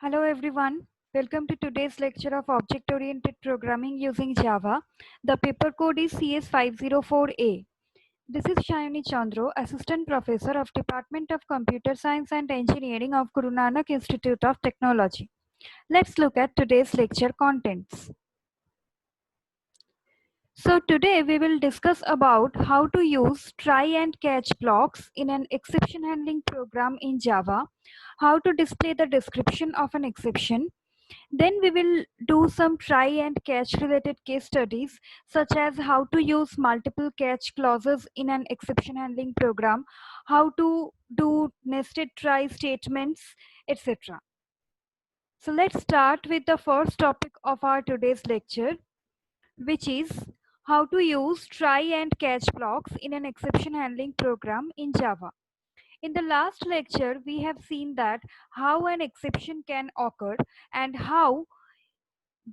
Hello everyone. Welcome to today's lecture of object-oriented programming using Java. The paper code is CS504A. This is Shayani Chandro, Assistant Professor of Department of Computer Science and Engineering of Guru Nanak Institute of Technology. Let's look at today's lecture contents. So today we will discuss about how to use try and catch blocks in an exception handling program in Java, how to display the description of an exception. Then we will do some try and catch related case studies, such as how to use multiple catch clauses in an exception handling program, how to do nested try statements, etc. So let's start with the first topic of our today's lecture, which is how to use try and catch blocks in an exception handling program in Java. In the last lecture, we have seen that how an exception can occur and how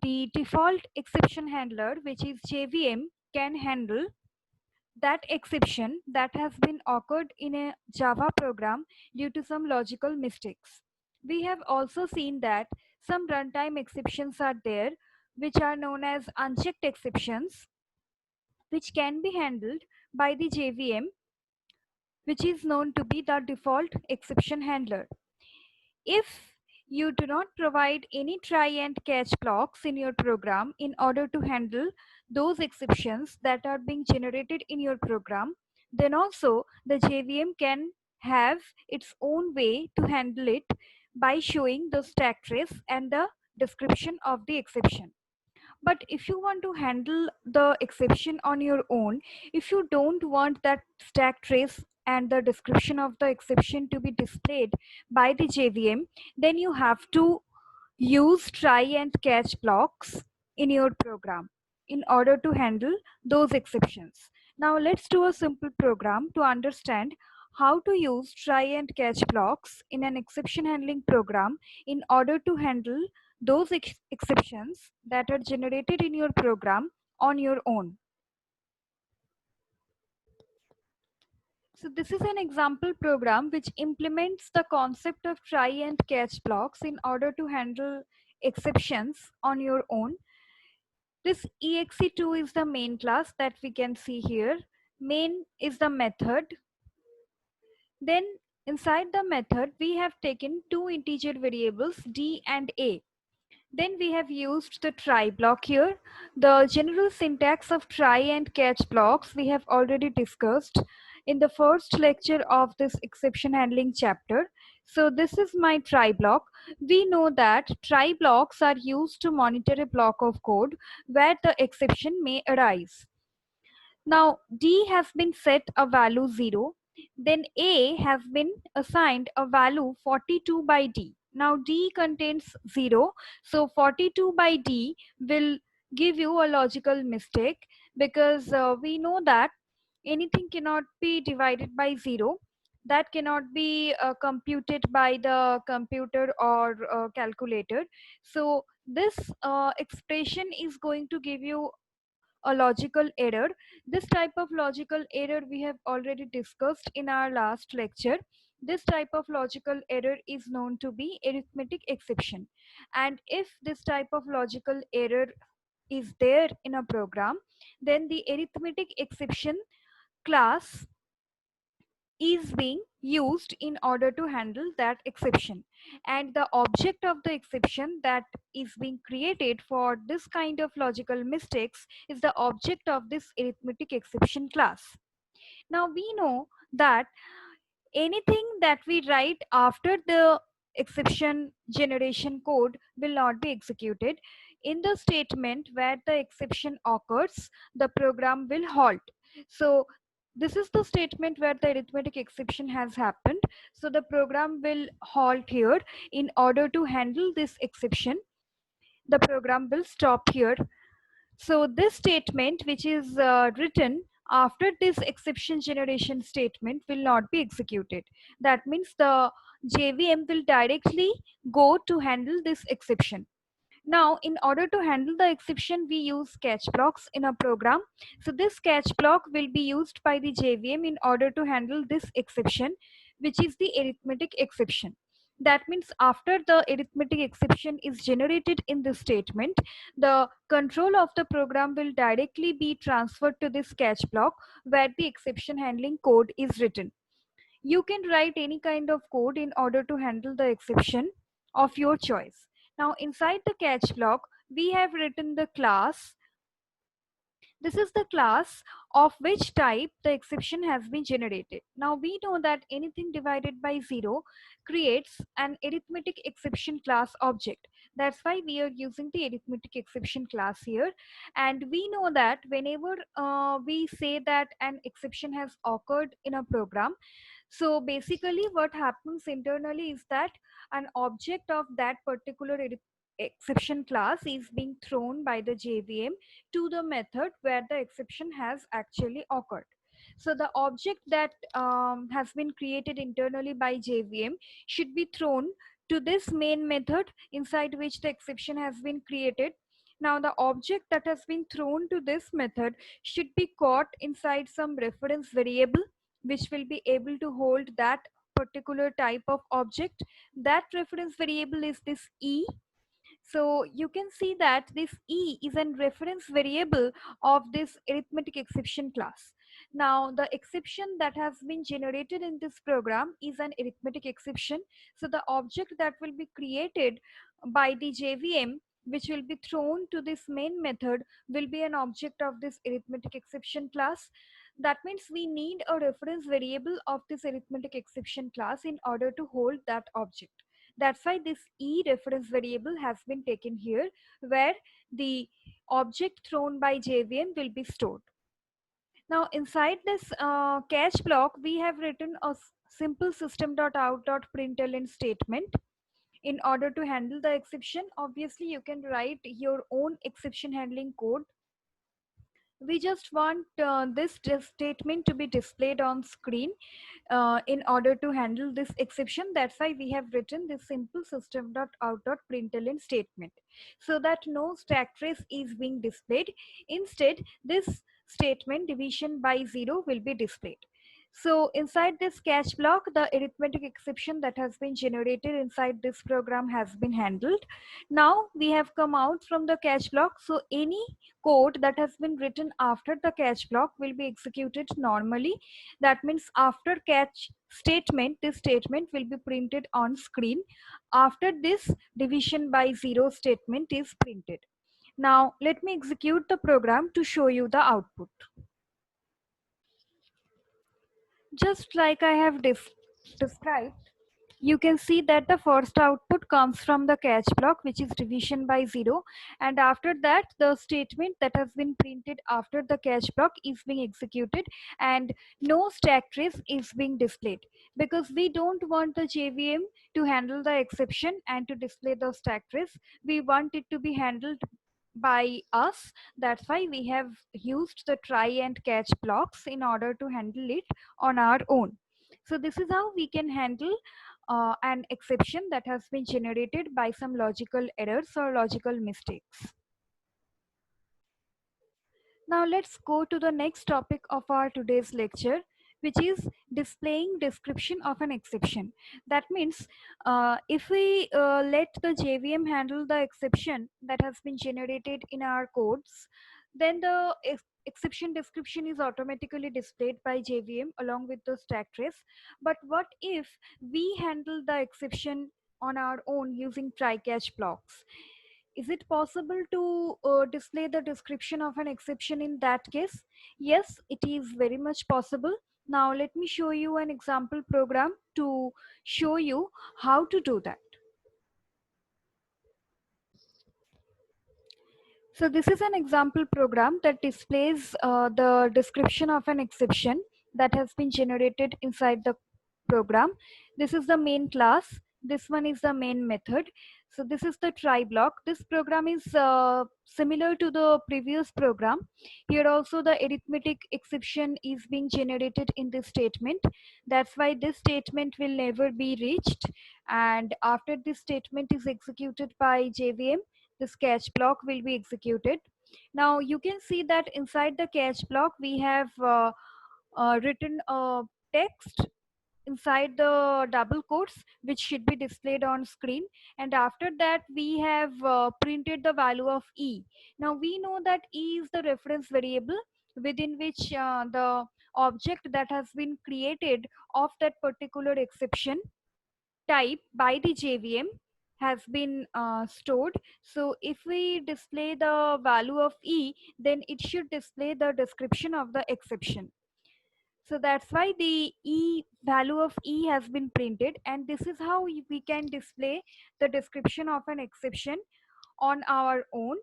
the default exception handler, which is JVM, can handle that exception that has been occurred in a Java program due to some logical mistakes. We have also seen that some runtime exceptions are there, which are known as unchecked exceptions, which can be handled by the JVM, which is known to be the default exception handler. If you do not provide any try and catch blocks in your program in order to handle those exceptions that are being generated in your program, then also the JVM can have its own way to handle it by showing the stack trace and the description of the exception. But if you want to handle the exception on your own, if you don't want that stack trace and the description of the exception to be displayed by the JVM, then you have to use try and catch blocks in your program in order to handle those exceptions. Now let's do a simple program to understand how to use try and catch blocks in an exception handling program in order to handle those exceptions that are generated in your program on your own. So this is an example program which implements the concept of try and catch blocks in order to handle exceptions on your own. This exe2 is the main class that we can see here. Main is the method. Then inside the method, we have taken two integer variables d and a. Then we have used the try block here. The general syntax of try and catch blocks we have already discussed in the first lecture of this exception handling chapter. So this is my try block. We know that try blocks are used to monitor a block of code where the exception may arise. Now D has been set a value 0. Then A has been assigned a value 42 by D. Now D contains 0. So 42 by D will give you a logical mistake because we know that anything cannot be divided by 0. That cannot be computed by the computer or calculator. So this expression is going to give you a logical error. This type of logical error we have already discussed in our last lecture. This type of logical error is known to be arithmetic exception. And if this type of logical error is there in a program, then the arithmetic exception class is being used in order to handle that exception, and the object of the exception that is being created for this kind of logical mistakes is the object of this arithmetic exception class. Now we know that anything that we write after the exception generation code will not be executed. In the statement where the exception occurs, the program will halt. So this is the statement where the arithmetic exception has happened. So the program will halt here. In order to handle this exception, the program will stop here. So this statement, which is written after this exception generation statement, will not be executed. That means the JVM will directly go to handle this exception. Now, in order to handle the exception, we use catch blocks in a program. So this catch block will be used by the JVM in order to handle this exception, which is the arithmetic exception. That means after the arithmetic exception is generated in this statement, the control of the program will directly be transferred to this catch block where the exception handling code is written. You can write any kind of code in order to handle the exception of your choice. Now inside the catch block, we have written the class. This is the class of which type the exception has been generated. Now we know that anything divided by 0 creates an arithmetic exception class object. That's why we are using the arithmetic exception class here. And we know that whenever we say that an exception has occurred in a program, so basically what happens internally is that an object of that particular exception class is being thrown by the JVM to the method where the exception has actually occurred. So the object that has been created internally by JVM should be thrown to this main method inside which the exception has been created. Now the object that has been thrown to this method should be caught inside some reference variable which will be able to hold that particular type of object. That reference variable is this E. So you can see that this E is a reference variable of this arithmetic exception class. Now the exception that has been generated in this program is an arithmetic exception. So the object that will be created by the JVM which will be thrown to this main method will be an object of this arithmetic exception class. That means we need a reference variable of this arithmetic exception class in order to hold that object. That's why this E reference variable has been taken here where the object thrown by JVM will be stored. Now inside this catch block, we have written a simple system.out.println statement in order to handle the exception. Obviously, you can write your own exception handling code. We just want this statement to be displayed on screen in order to handle this exception. That's why we have written this simple system.out.println statement so that no stack trace is being displayed. Instead, this statement division by 0 will be displayed. So inside this catch block, the arithmetic exception that has been generated inside this program has been handled. Now we have come out from the catch block. So any code that has been written after the catch block will be executed normally. That means after catch statement, this statement will be printed on screen. After this, division by 0 statement is printed. Now let me execute the program to show you the output. Just like I have described, you can see that the first output comes from the catch block, which is division by 0, and after that the statement that has been printed after the catch block is being executed and no stack trace is being displayed because we don't want the JVM to handle the exception and to display the stack trace. We want it to be handled by us. That's why we have used the try and catch blocks in order to handle it on our own. So this is how we can handle an exception that has been generated by some logical errors or logical mistakes. Now let's go to the next topic of our today's lecture, which is displaying description of an exception. That means if we let the JVM handle the exception that has been generated in our codes, then the exception description is automatically displayed by JVM along with the stack trace. But what if we handle the exception on our own using try catch blocks? Is it possible to display the description of an exception in that case? Yes, it is very much possible. Now let me show you an example program to show you how to do that. So this is an example program that displays the description of an exception that has been generated inside the program. This is the main class. This one is the main method. So this is the try block. This program is similar to the previous program. Here also the arithmetic exception is being generated in this statement. That's why this statement will never be reached. And after this statement is executed by JVM, this catch block will be executed. Now you can see that inside the catch block we have written a text inside the double quotes, which should be displayed on screen. And after that, we have printed the value of E. Now we know that E is the reference variable within which the object that has been created of that particular exception type by the JVM has been stored. So if we display the value of E, then it should display the description of the exception. So that's why the E value of E has been printed, and this is how we can display the description of an exception on our own.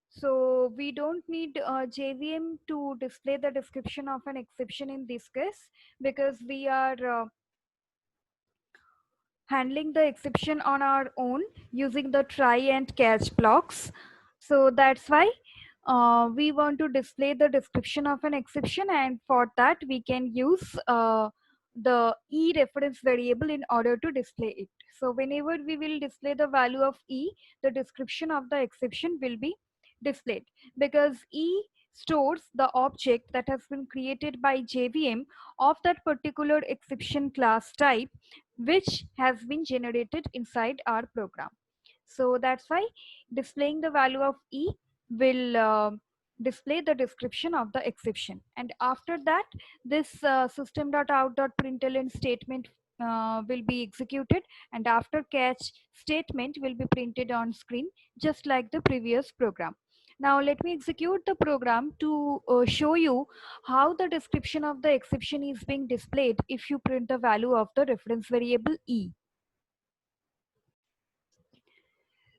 So we don't need JVM to display the description of an exception in this case, because we are handling the exception on our own using the try and catch blocks. So that's why we want to display the description of an exception, and for that we can use the E reference variable in order to display it. So whenever we will display the value of E, the description of the exception will be displayed, because E stores the object that has been created by JVM of that particular exception class type, which has been generated inside our program. So that's why displaying the value of E will display the description of the exception. And after that, this system.out.println statement will be executed, and after catch statement will be printed on screen, just like the previous program. Now let me execute the program to show you how the description of the exception is being displayed if you print the value of the reference variable E.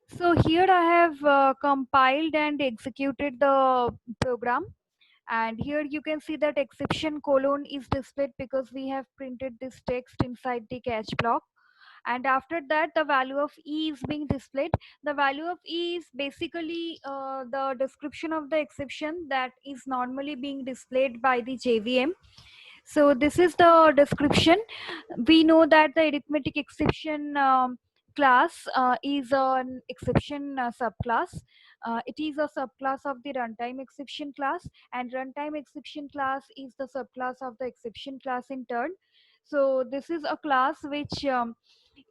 So here I have compiled and executed the program, and here you can see that exception colon is displayed because we have printed this text inside the catch block. And after that, the value of E is being displayed. The value of E is basically the description of the exception that is normally being displayed by the JVM. So this is the description. We know that the arithmetic exception class is an exception subclass. It is a subclass of the runtime exception class, and runtime exception class is the subclass of the exception class in turn. So this is a class which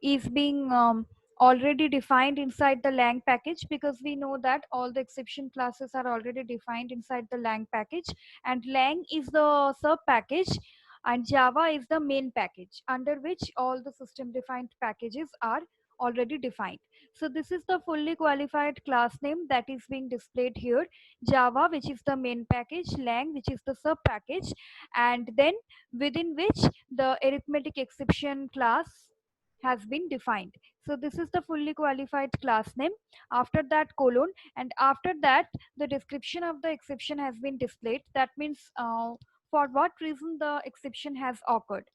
is being already defined inside the lang package, because we know that all the exception classes are already defined inside the lang package, and lang is the sub package and Java is the main package under which all the system defined packages are already defined. So this is the fully qualified class name that is being displayed here: Java, which is the main package; lang, which is the sub package; and then within which the arithmetic exception class has been defined. So this is the fully qualified class name. After that, colon, and after that the description of the exception has been displayed. That means for what reason the exception has occurred.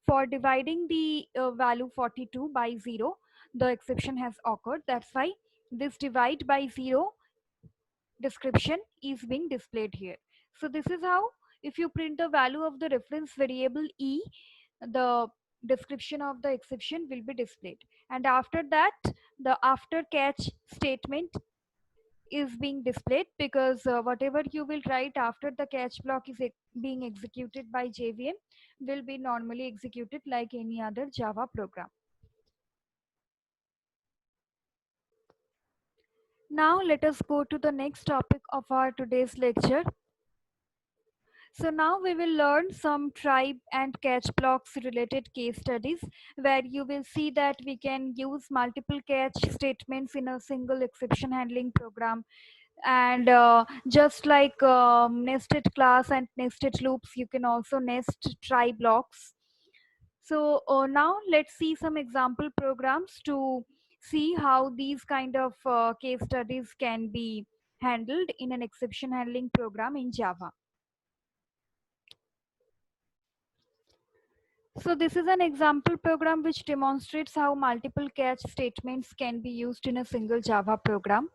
For dividing the value 42 by 0, the exception has occurred. That's why this divide by 0 description is being displayed here. So this is how, if you print the value of the reference variable E, the description of the exception will be displayed. And after that, the after catch statement is being displayed, because whatever you will write after the catch block is being executed by JVM will be normally executed like any other Java program. Now let us go to the next topic of our today's lecture. So now we will learn some try and catch blocks related case studies, where you will see that we can use multiple catch statements in a single exception handling program. And just like nested class and nested loops, you can also nest try blocks. So now let's see some example programs to see how these kind of case studies can be handled in an exception handling program in Java. So this is an example program which demonstrates how multiple catch statements can be used in a single Java program.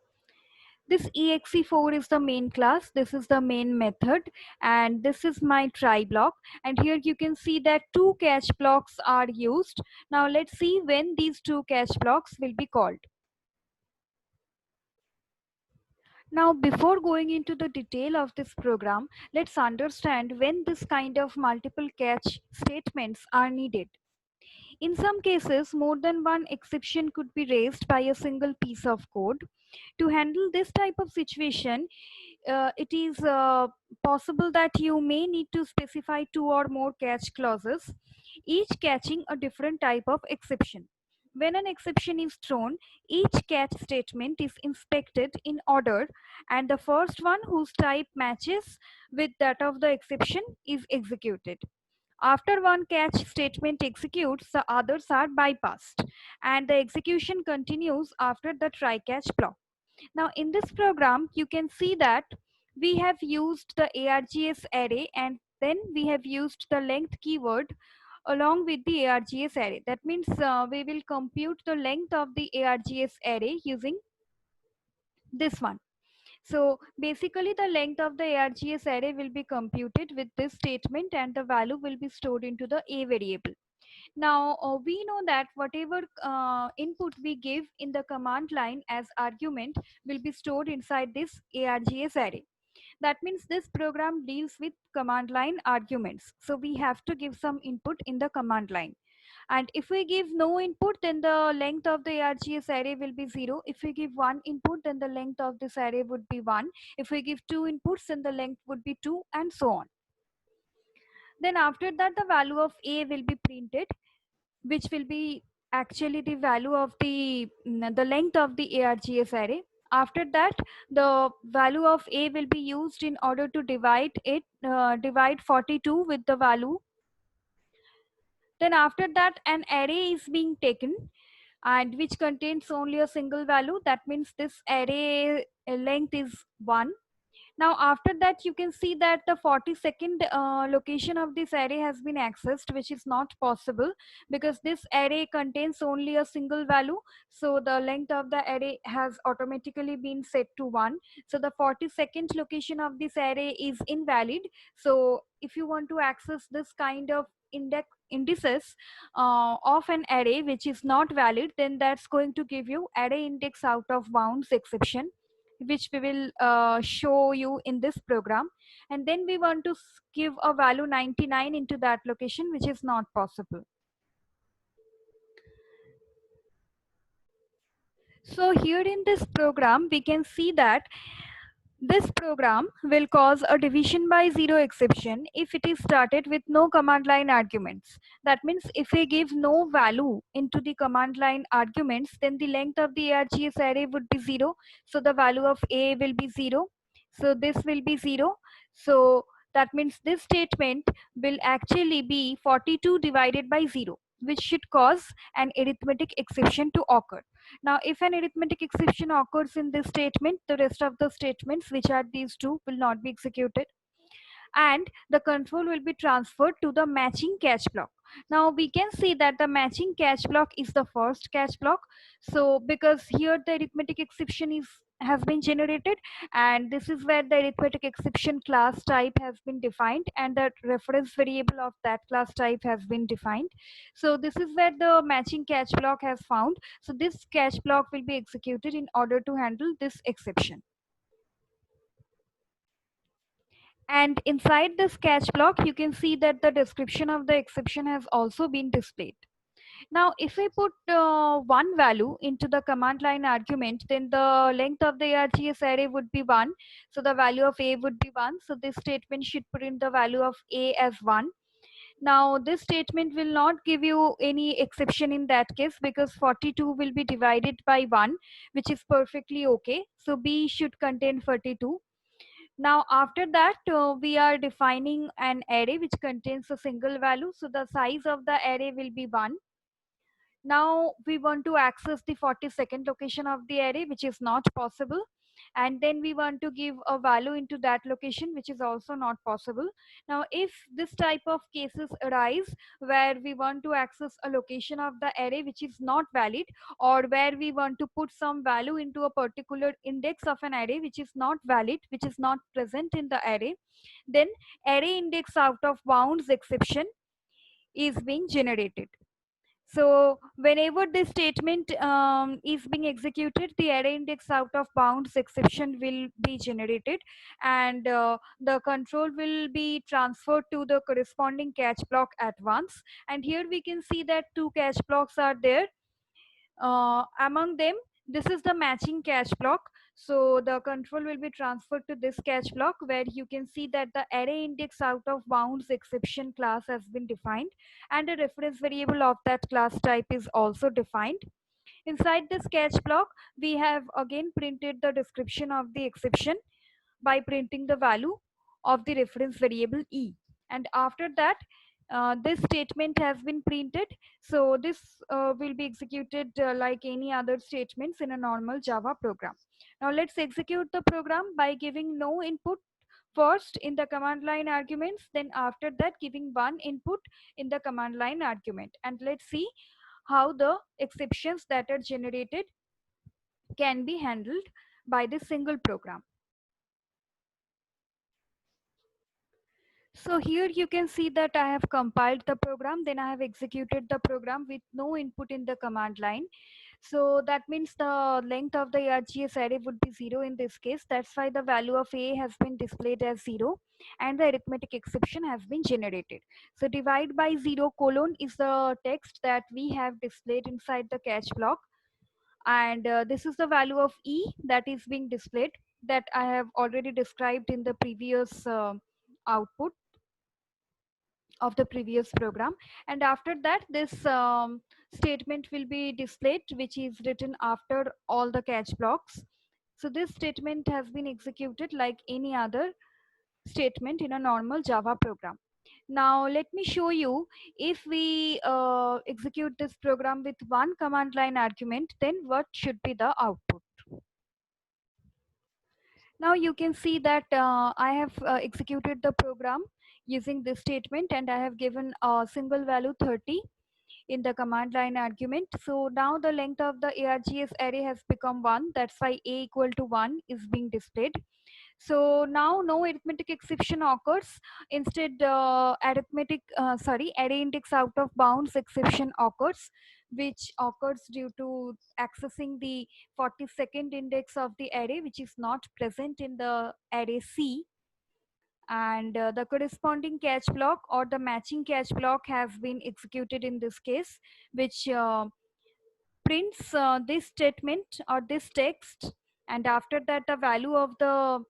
This exe4 is the main class, this is the main method, and this is my try block. And here you can see that two catch blocks are used. Now let's see when these two catch blocks will be called. Now, before going into the detail of this program, let's understand when this kind of multiple catch statements are needed. In some cases, more than one exception could be raised by a single piece of code. To handle this type of situation, it is possible that you may need to specify two or more catch clauses, each catching a different type of exception. When an exception is thrown, each catch statement is inspected in order, and the first one whose type matches with that of the exception is executed. After one catch statement executes, the others are bypassed, and the execution continues after the try catch block. Now in this program, you can see that we have used the ARGS array, and then we have used the length keyword along with the ARGS array. That means we will compute the length of the ARGS array using this one. So basically the length of the ARGS array will be computed with this statement, and the value will be stored into the A variable. Now we know that whatever input we give in the command line as argument will be stored inside this ARGS array. That means this program deals with command line arguments. So we have to give some input in the command line. And if we give no input, then the length of the ARGS array will be 0. If we give one input, then the length of this array would be 1. If we give two inputs, then the length would be 2, and so on. Then after that, the value of A will be printed, which will be actually the value of the length of the ARGS array. After that, the value of A will be used in order to divide 42 with the value. Then after that, an array is being taken, and which contains only a single value. That means this array length is 1. Now after that, you can see that the 42nd location of this array has been accessed, which is not possible because this array contains only a single value. So the length of the array has automatically been set to 1. So the 42nd location of this array is invalid. So if you want to access this kind of indices of an array which is not valid, then that's going to give you array index out of bounds exception, which we will show you in this program. And then we want to give a value 99 into that location, which is not possible. So here in this program, we can see that this program will cause a division by zero exception if it is started with no command line arguments. That means if we give no value into the command line arguments, then the length of the ARGS array would be 0. So the value of A will be 0. So this will be 0. So that means this statement will actually be 42 divided by 0, which should cause an arithmetic exception to occur. Now, if an arithmetic exception occurs in this statement, the rest of the statements, which are these two, will not be executed, and the control will be transferred to the matching catch block. Now we can see that the matching catch block is the first catch block. So because here the arithmetic exception has been generated, and this is where the arithmetic exception class type has been defined, and the reference variable of that class type has been defined. So this is where the matching catch block has found. So this catch block will be executed in order to handle this exception. And inside this catch block, you can see that the description of the exception has also been displayed. Now, if we put one value into the command line argument, then the length of the ARGS array would be 1. So the value of A would be 1. So this statement should put in the value of A as 1. Now, this statement will not give you any exception in that case because 42 will be divided by 1, which is perfectly okay. So B should contain 42. Now after that, we are defining an array which contains a single value. So the size of the array will be 1. Now we want to access the 42nd location of the array, which is not possible. And then we want to give a value into that location, which is also not possible. Now if this type of cases arise where we want to access a location of the array which is not valid, or where we want to put some value into a particular index of an array which is not valid, which is not present in the array, then array index out of bounds exception is being generated. So whenever this statement is being executed, the array index out of bounds exception will be generated, and the control will be transferred to the corresponding catch block at once. And here we can see that two catch blocks are there. Among them, this is the matching catch block. So the control will be transferred to this catch block, where you can see that the array index out of bounds exception class has been defined, and a reference variable of that class type is also defined. Inside this catch block, we have again printed the description of the exception by printing the value of the reference variable e. And after that, this statement has been printed. So this will be executed like any other statements in a normal Java program. Now let's execute the program by giving no input first in the command line arguments, then after that giving one input in the command line argument. And let's see how the exceptions that are generated can be handled by this single program. So here you can see that I have compiled the program, then I have executed the program with no input in the command line. So that means the length of the ARGS array would be 0 in this case. That's why the value of A has been displayed as 0 and the arithmetic exception has been generated. So divide by 0 colon is the text that we have displayed inside the catch block. And this is the value of E that is being displayed, that I have already described in the previous output of the previous program. And after that, this statement will be displayed, which is written after all the catch blocks. So this statement has been executed like any other statement in a normal Java program. Now let me show you, if we execute this program with one command line argument, then what should be the output. Now you can see that I have executed the program using this statement, and I have given a single value 30 in the command line argument. So now the length of the ARGS array has become 1. That's why A equal to 1 is being displayed. So now no arithmetic exception occurs. Instead, array index out of bounds exception occurs, which occurs due to accessing the 42nd index of the array, which is not present in the array C. And the corresponding catch block or the matching catch block has been executed in this case, which prints this statement or this text, and after that the value of the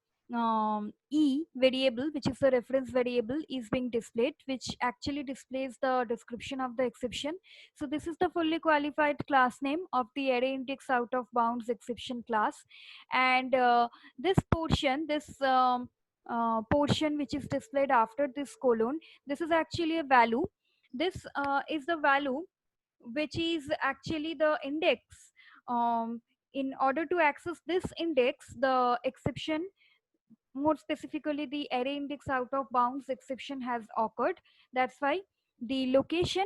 E variable, which is the reference variable, is being displayed, which actually displays the description of the exception. So this is the fully qualified class name of the array index out of bounds exception class. And this portion, portion which is displayed after this colon, this is actually a value. This is the value which is actually the index. In order to access this index, the exception, more specifically the array index out of bounds exception, has occurred. That's why the location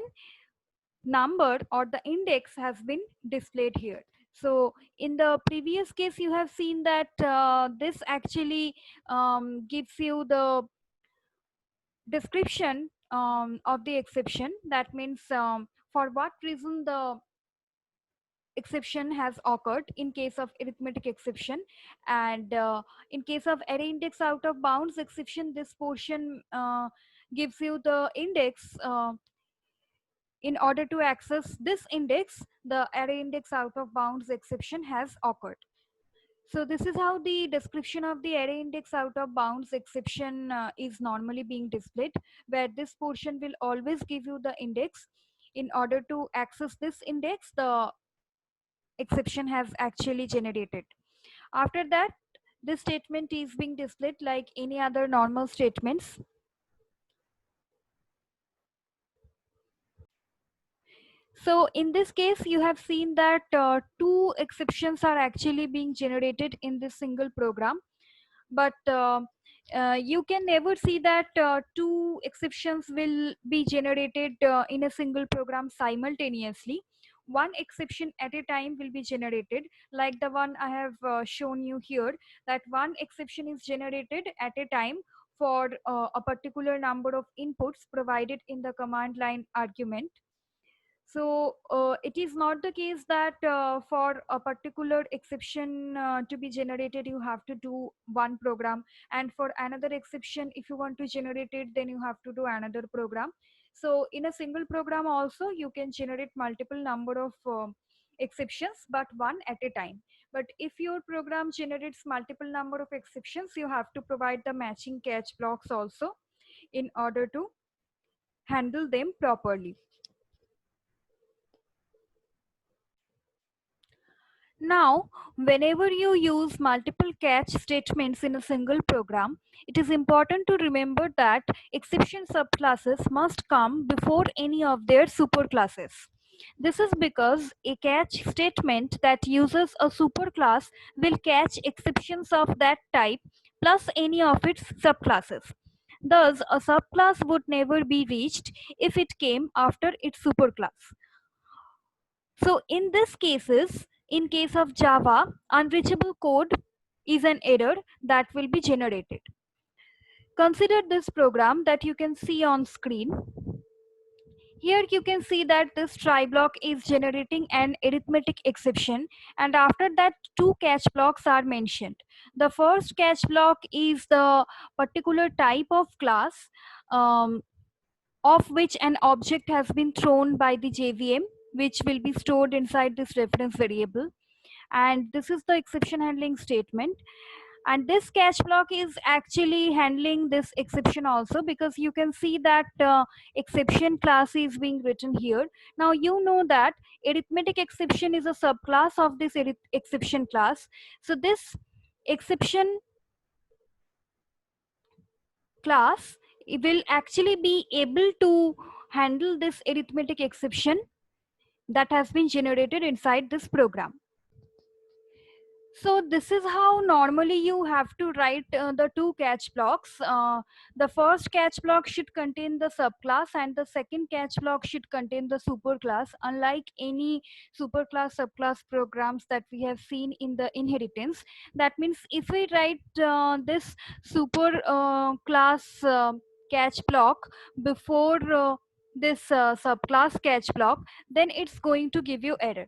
number or the index has been displayed here. So in the previous case, you have seen that this actually gives you the description of the exception. That means for what reason the exception has occurred in case of arithmetic exception. And in case of array index out of bounds exception, this portion gives you the index. In order to access this index, the array index out of bounds exception has occurred. So this is how the description of the array index out of bounds exception is normally being displayed, where this portion will always give you the index. In order to access this index, the exception has actually generated. After that, this statement is being displayed like any other normal statements. So in this case, you have seen that two exceptions are actually being generated in this single program. But you can never see that two exceptions will be generated in a single program simultaneously. One exception at a time will be generated, like the one I have shown you here, that one exception is generated at a time for a particular number of inputs provided in the command line argument. So it is not the case that for a particular exception to be generated, you have to do one program, and for another exception, if you want to generate it, then you have to do another program. So in a single program also, you can generate multiple number of exceptions, but one at a time. But if your program generates multiple number of exceptions, you have to provide the matching catch blocks also in order to handle them properly. Now, whenever you use multiple catch statements in a single program, it is important to remember that exception subclasses must come before any of their superclasses. This is because a catch statement that uses a superclass will catch exceptions of that type plus any of its subclasses. Thus, a subclass would never be reached if it came after its superclass. So in this cases, in case of Java, unreachable code is an error that will be generated. Consider this program that you can see on screen. Here you can see that this try block is generating an arithmetic exception, and after that two catch blocks are mentioned. The first catch block is the particular type of class of which an object has been thrown by the JVM, which will be stored inside this reference variable. And this is the exception handling statement. And this catch block is actually handling this exception also, because you can see that exception class is being written here. Now you know that arithmetic exception is a subclass of this exception class. So this exception class will actually be able to handle this arithmetic exception that has been generated inside this program. So this is how normally you have to write the two catch blocks. The first catch block should contain the subclass, and the second catch block should contain the superclass, unlike any superclass subclass programs that we have seen in the inheritance. That means if we write this super class catch block before this subclass catch block, then it's going to give you error.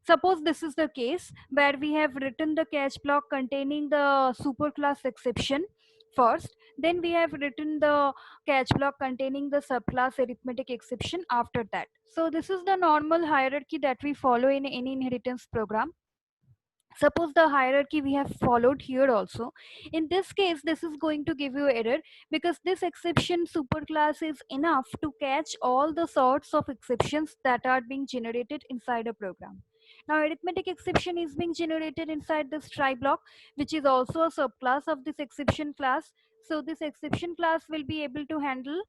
Suppose this is the case where we have written the catch block containing the superclass exception first, then we have written the catch block containing the subclass arithmetic exception after that. So this is the normal hierarchy that we follow in any inheritance program. Suppose the hierarchy we have followed here also. In this case, this is going to give you error, because this exception superclass is enough to catch all the sorts of exceptions that are being generated inside a program. Now arithmetic exception is being generated inside this try block, which is also a subclass of this exception class. So this exception class will be able to handle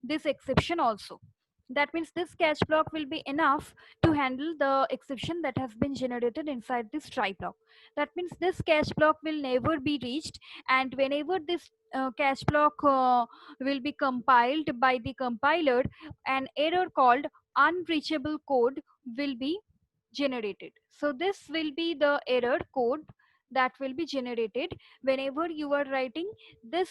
this exception also. That means this catch block will be enough to handle the exception that has been generated inside this try block. That means this catch block will never be reached, and whenever this catch block will be compiled by the compiler, an error called unreachable code will be generated. So this will be the error code that will be generated whenever you are writing this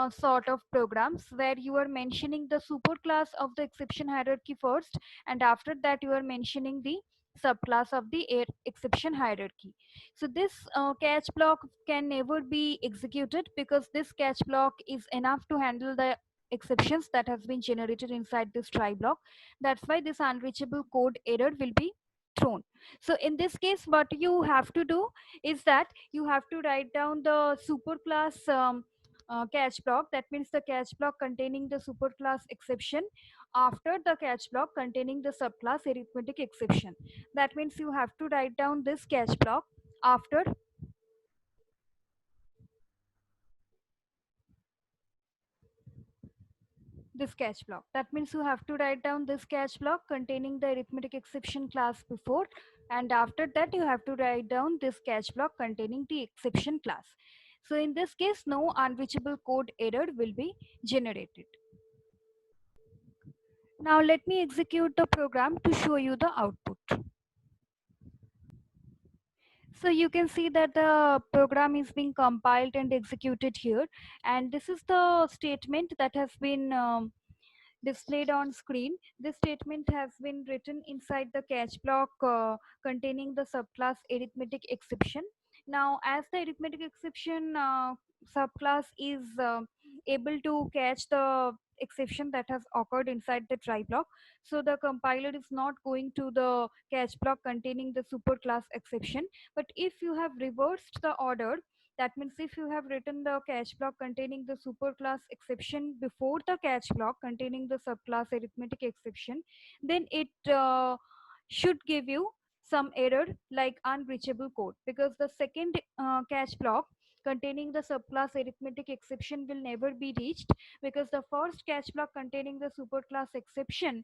sort of programs, where you are mentioning the superclass of the exception hierarchy first, and after that you are mentioning the subclass of the exception hierarchy. So this catch block can never be executed, because this catch block is enough to handle the exceptions that has been generated inside this try block. That's why this unreachable code error will be thrown. So in this case, what you have to do is that you have to write down the superclass catch block. That means the catch block containing the superclass exception after the catch block containing the subclass arithmetic exception. That means you have to write down this catch block after this catch block. That means you have to write down this catch block containing the arithmetic exception class before, and after that you have to write down this catch block containing the exception class. So in this case, no unreachable code error will be generated. Now let me execute the program to show you the output. So you can see that the program is being compiled and executed here, and this is the statement that has been displayed on screen. This statement has been written inside the catch block containing the subclass arithmetic exception. Now, as the arithmetic exception subclass is able to catch the exception that has occurred inside the try block, so the compiler is not going to the catch block containing the superclass exception. But if you have reversed the order, that means if you have written the catch block containing the superclass exception before the catch block containing the subclass arithmetic exception, then it should give you some error like unreachable code, because the second catch block containing the subclass arithmetic exception will never be reached, because the first catch block containing the superclass exception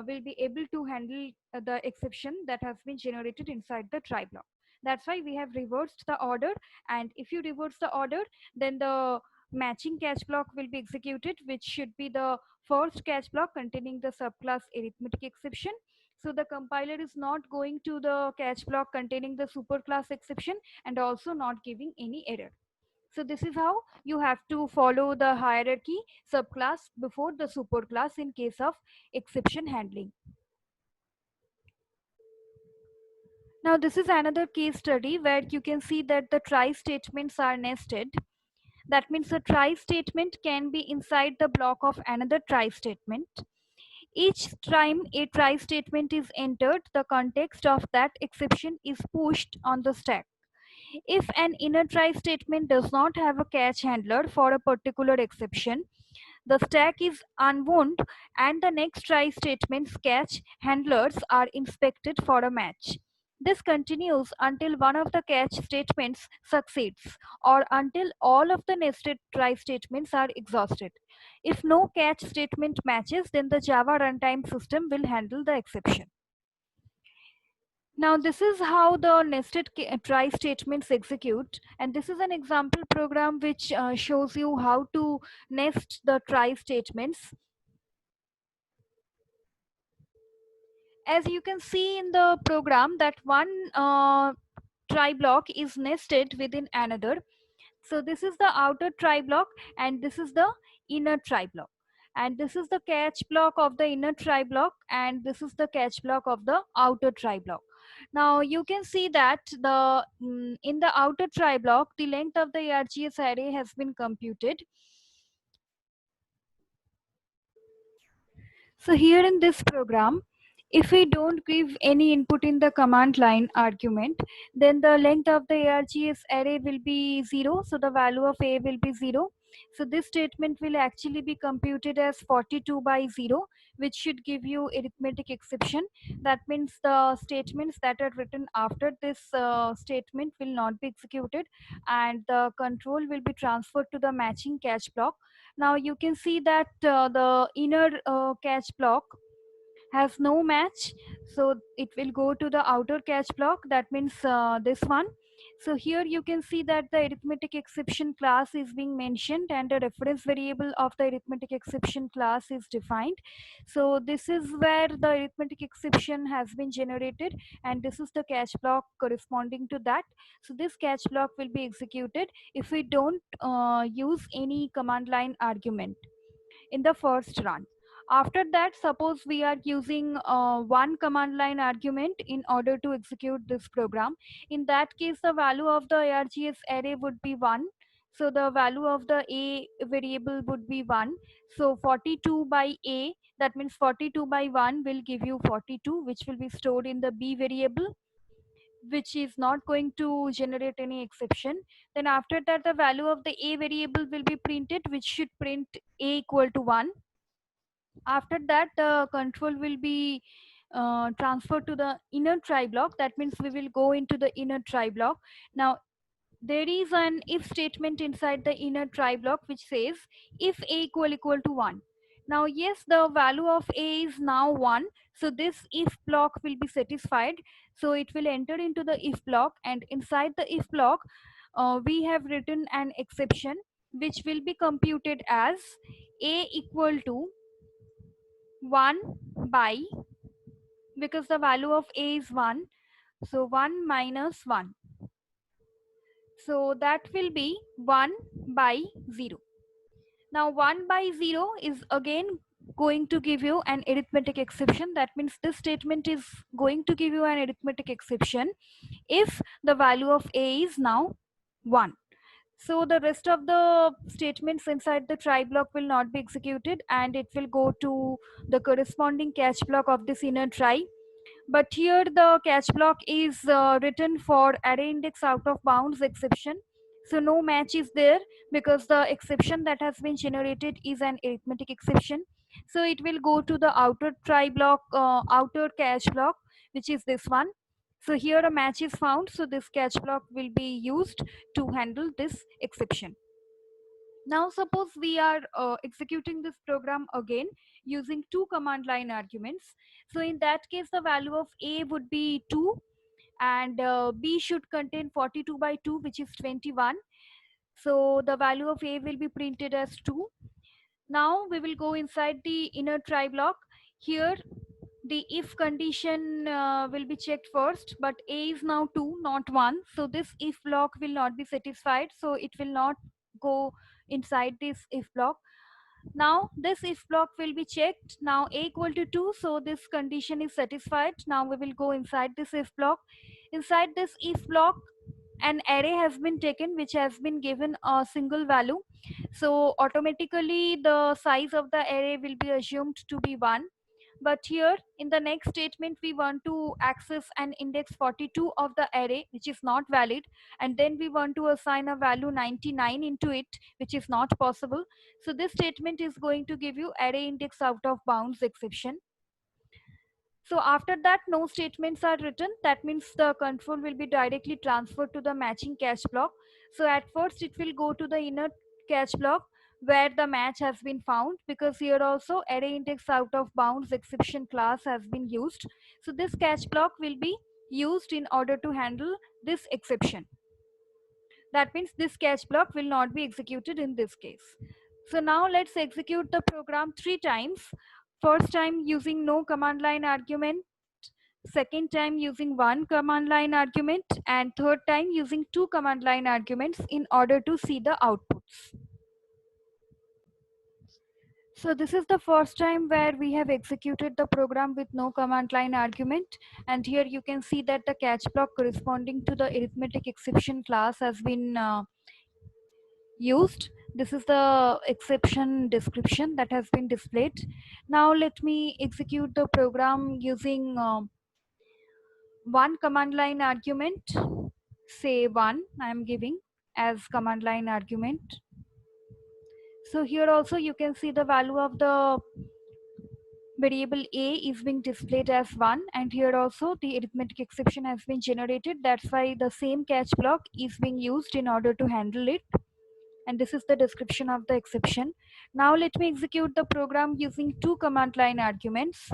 will be able to handle the exception that has been generated inside the try block. That's why we have reversed the order, and if you reverse the order, then the matching catch block will be executed, which should be the first catch block containing the subclass arithmetic exception. So the compiler is not going to the catch block containing the superclass exception and also not giving any error. So this is how you have to follow the hierarchy subclass before the superclass in case of exception handling. Now this is another case study where you can see that the try statements are nested. That means a try statement can be inside the block of another try statement. Each time a try statement is entered, the context of that exception is pushed on the stack. If an inner try statement does not have a catch handler for a particular exception, the stack is unwound and the next try statement's catch handlers are inspected for a match. This continues until one of the catch statements succeeds or until all of the nested try statements are exhausted. If no catch statement matches, then the Java runtime system will handle the exception. Now this is how the nested try statements execute, and this is an example program which shows you how to nest the try statements. As you can see in the program that one try block is nested within another. So this is the outer try block and this is the inner try block, and this is the catch block of the inner try block and this is the catch block of the outer try block. Now you can see that the in the outer try block the length of the args array has been computed. So here in this program, if we don't give any input in the command line argument, then the length of the args array will be 0. So the value of a will be 0. So this statement will actually be computed as 42 by 0, which should give you arithmetic exception. That means the statements that are written after this statement will not be executed and the control will be transferred to the matching catch block. Now you can see that the inner catch block has no match, so it will go to the outer catch block, that means this one. So here you can see that the arithmetic exception class is being mentioned and the reference variable of the arithmetic exception class is defined. So this is where the arithmetic exception has been generated and this is the catch block corresponding to that. So this catch block will be executed if we don't use any command line argument in the first run. After that, suppose we are using one command line argument in order to execute this program. In that case, the value of the args array would be 1. So the value of the a variable would be 1. So 42 by a, that means 42 by 1 will give you 42, which will be stored in the b variable, which is not going to generate any exception. Then after that, the value of the a variable will be printed, which should print a equal to 1. After that, the control will be transferred to the inner try block. That means we will go into the inner try block. Now there is an if statement inside the inner try block which says if a equal to 1. Now yes, the value of a is now 1, so this if block will be satisfied, so it will enter into the if block, and inside the if block we have written an exception which will be computed as a equal to 1 by, because the value of a is 1, so 1 minus 1, so that will be 1 by 0. Now 1 by 0 is again going to give you an arithmetic exception. That means this statement is going to give you an arithmetic exception if the value of a is now 1. So the rest of the statements inside the try block will not be executed, and it will go to the corresponding catch block of this inner try. But here the catch block is written for array index out of bounds exception. So no match is there because the exception that has been generated is an arithmetic exception. So it will go to the outer try block, outer catch block, which is this one. So here a match is found. So this catch block will be used to handle this exception. Now suppose we are executing this program again using two command line arguments. So in that case, the value of a would be 2, and b should contain 42 by 2, which is 21. So the value of a will be printed as 2. Now we will go inside the inner try block. Here the if condition will be checked first, but a is now 2, not 1. So this if block will not be satisfied, so it will not go inside this if block. Now this if block will be checked. Now a equal to 2, so this condition is satisfied. Now we will go inside this if block. Inside this if block, an array has been taken which has been given a single value. So automatically the size of the array will be assumed to be 1. But here in the next statement, we want to access an index 42 of the array, which is not valid. And then we want to assign a value 99 into it, which is not possible. So this statement is going to give you array index out of bounds exception. So after that, no statements are written. That means the control will be directly transferred to the matching catch block. So at first it will go to the inner catch block where the match has been found, because here also array index out of bounds exception class has been used. So this catch block will be used in order to handle this exception. That means this catch block will not be executed in this case. So now let's execute the program 3 times. First time using no command line argument, second time using one command line argument, and third time using two command line arguments in order to see the outputs. So this is the first time where we have executed the program with no command line argument, and here you can see that the catch block corresponding to the arithmetic exception class has been used. This is the exception description that has been displayed. Now let me execute the program using one command line argument. Say 1 I am giving as command line argument. So here also you can see the value of the variable a is being displayed as 1, and here also the arithmetic exception has been generated. That's why the same catch block is being used in order to handle it. And this is the description of the exception. Now let me execute the program using two command line arguments.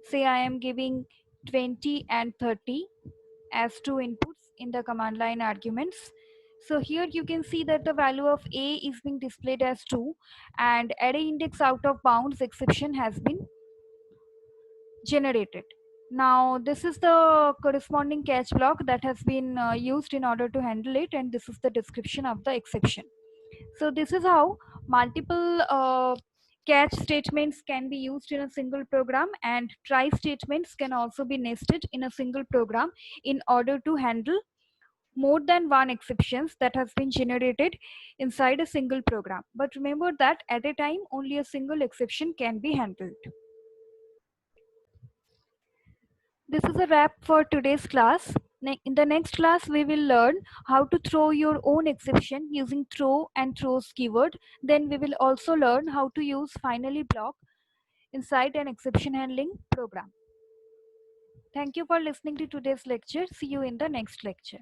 Say I am giving 20 and 30 as two inputs in the command line arguments. So here you can see that the value of a is being displayed as 2, and array index out of bounds exception has been generated. Now this is the corresponding catch block that has been used in order to handle it, and this is the description of the exception. So this is how multiple catch statements can be used in a single program, and try statements can also be nested in a single program in order to handle more than one exceptions that has been generated inside a single program. But remember that at a time only a single exception can be handled. This is a wrap for today's class. In the next class, we will learn how to throw your own exception using throw and throws keyword. Then we will also learn how to use finally block inside an exception handling program. Thank you for listening to today's lecture. See you in the next lecture.